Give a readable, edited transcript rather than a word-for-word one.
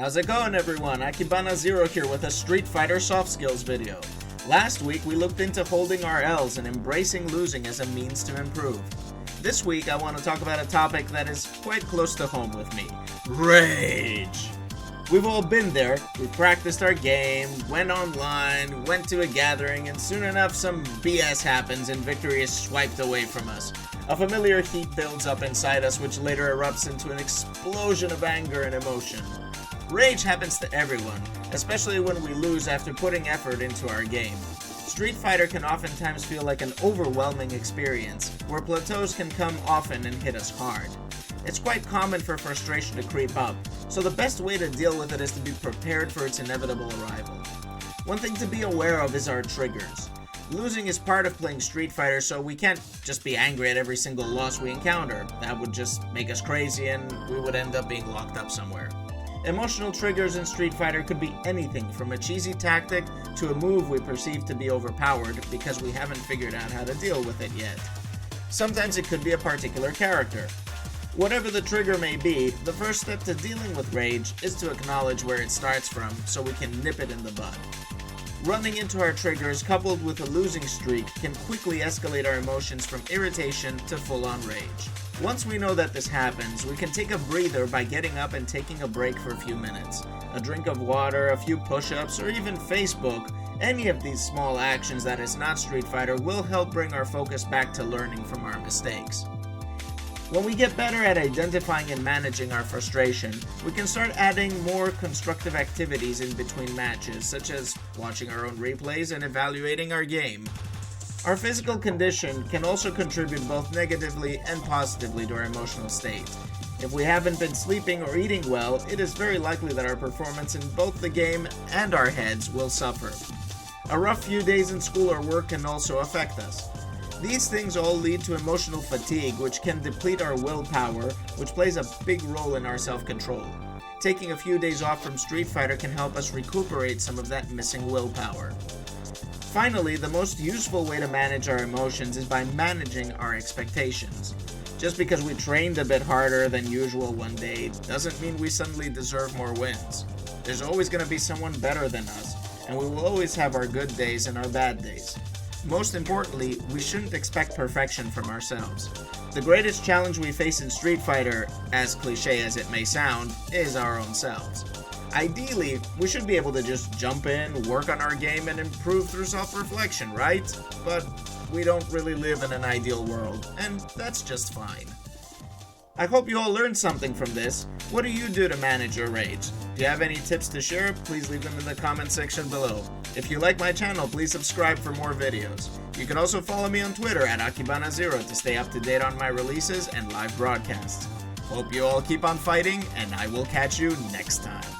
How's it going, everyone? AkibanaZero here with a Street Fighter soft skills video. Last week we looked into holding our L's and embracing losing as a means to improve. This week I want to talk about a topic that is quite close to home with me. Rage! We've all been there. We practiced our game, went online, went to a gathering, and soon enough some BS happens and victory is swiped away from us. A familiar heat builds up inside us which later erupts into an explosion of anger and emotion. Rage happens to everyone, especially when we lose after putting effort into our game. Street Fighter can oftentimes feel like an overwhelming experience, where plateaus can come often and hit us hard. It's quite common for frustration to creep up, so the best way to deal with it is to be prepared for its inevitable arrival. One thing to be aware of is our triggers. Losing is part of playing Street Fighter, so we can't just be angry at every single loss we encounter. That would just make us crazy and we would end up being locked up somewhere. Emotional triggers in Street Fighter could be anything from a cheesy tactic to a move we perceive to be overpowered because we haven't figured out how to deal with it yet. Sometimes it could be a particular character. Whatever the trigger may be, the first step to dealing with rage is to acknowledge where it starts from so we can nip it in the bud. Running into our triggers coupled with a losing streak can quickly escalate our emotions from irritation to full-on rage. Once we know that this happens, we can take a breather by getting up and taking a break for a few minutes. A drink of water, a few push-ups, or even Facebook, any of these small actions that is not Street Fighter will help bring our focus back to learning from our mistakes. When we get better at identifying and managing our frustration, we can start adding more constructive activities in between matches, such as watching our own replays and evaluating our game. Our physical condition can also contribute both negatively and positively to our emotional state. If we haven't been sleeping or eating well, it is very likely that our performance in both the game and our heads will suffer. A rough few days in school or work can also affect us. These things all lead to emotional fatigue, which can deplete our willpower, which plays a big role in our self-control. Taking a few days off from Street Fighter can help us recuperate some of that missing willpower. Finally, the most useful way to manage our emotions is by managing our expectations. Just because we trained a bit harder than usual one day doesn't mean we suddenly deserve more wins. There's always going to be someone better than us, and we will always have our good days and our bad days. Most importantly, we shouldn't expect perfection from ourselves. The greatest challenge we face in Street Fighter, as cliche as it may sound, is our own selves. Ideally, we should be able to just jump in, work on our game, and improve through self-reflection, right? But we don't really live in an ideal world, and that's just fine. I hope you all learned something from this. What do you do to manage your rage? Do you have any tips to share? Please leave them in the comment section below. If you like my channel, please subscribe for more videos. You can also follow me on Twitter at AkibanaZero to stay up to date on my releases and live broadcasts. Hope you all keep on fighting, and I will catch you next time.